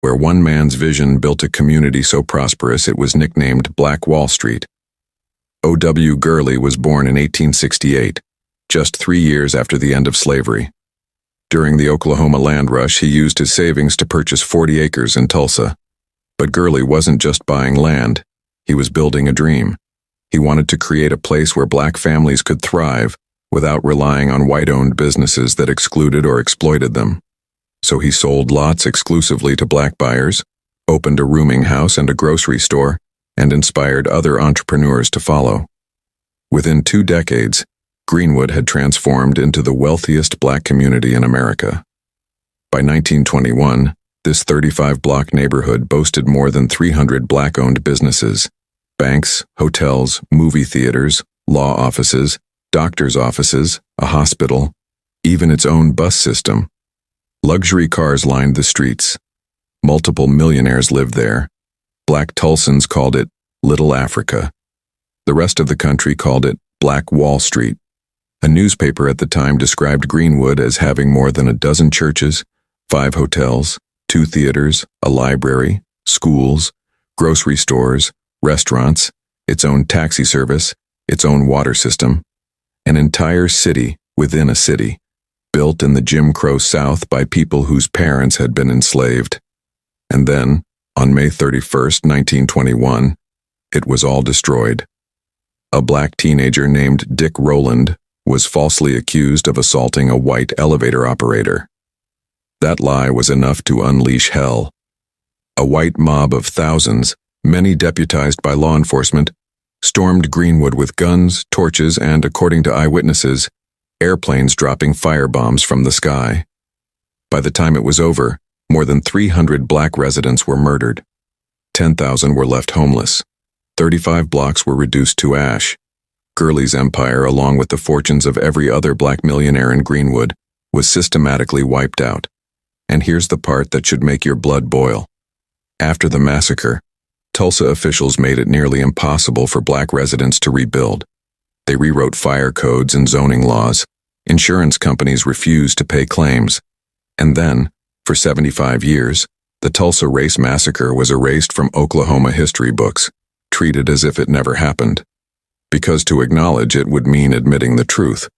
where one man's vision built a community so prosperous it was nicknamed Black Wall Street. O.W. Gurley was born in 1868, just 3 years after the end of slavery. During the Oklahoma land rush, he used his savings to purchase 40 acres in Tulsa. But Gurley wasn't just buying land, he was building a dream. He wanted to create a place where black families could thrive without relying on white-owned businesses that excluded or exploited them. So he sold lots exclusively to black buyers, opened a rooming house and a grocery store, and inspired other entrepreneurs to follow. Within 2 decades, Greenwood had transformed into the wealthiest black community in America. By 1921, this 35-block neighborhood boasted more than 300 black-owned businesses: banks, hotels, movie theaters, law offices, doctors' offices, a hospital, even its own bus system. Luxury cars lined the streets. Multiple millionaires lived there. Black Tulsans called it Little Africa. The rest of the country called it Black Wall Street. A newspaper at the time described Greenwood as having more than a dozen churches, 5 hotels, 2 theaters, a library, schools, grocery stores, restaurants, its own taxi service, its own water system, an entire city within a city, built in the Jim Crow South by people whose parents had been enslaved. And then, on May 31st, 1921, it was all destroyed. A black teenager named Dick Rowland was falsely accused of assaulting a white elevator operator. That lie was enough to unleash hell. A white mob of thousands, many deputized by law enforcement, stormed Greenwood with guns, torches, and, according to eyewitnesses, airplanes dropping firebombs from the sky. By the time it was over, more than 300 black residents were murdered. 10,000 were left homeless. 35 blocks were reduced to ash. Gurley's empire, along with the fortunes of every other black millionaire in Greenwood, was systematically wiped out. And here's the part that should make your blood boil. After the massacre, Tulsa officials made it nearly impossible for black residents to rebuild. They rewrote fire codes and zoning laws. Insurance companies refused to pay claims. And then, for 75 years, the Tulsa Race Massacre was erased from Oklahoma history books, treated as if it never happened. Because to acknowledge it would mean admitting the truth.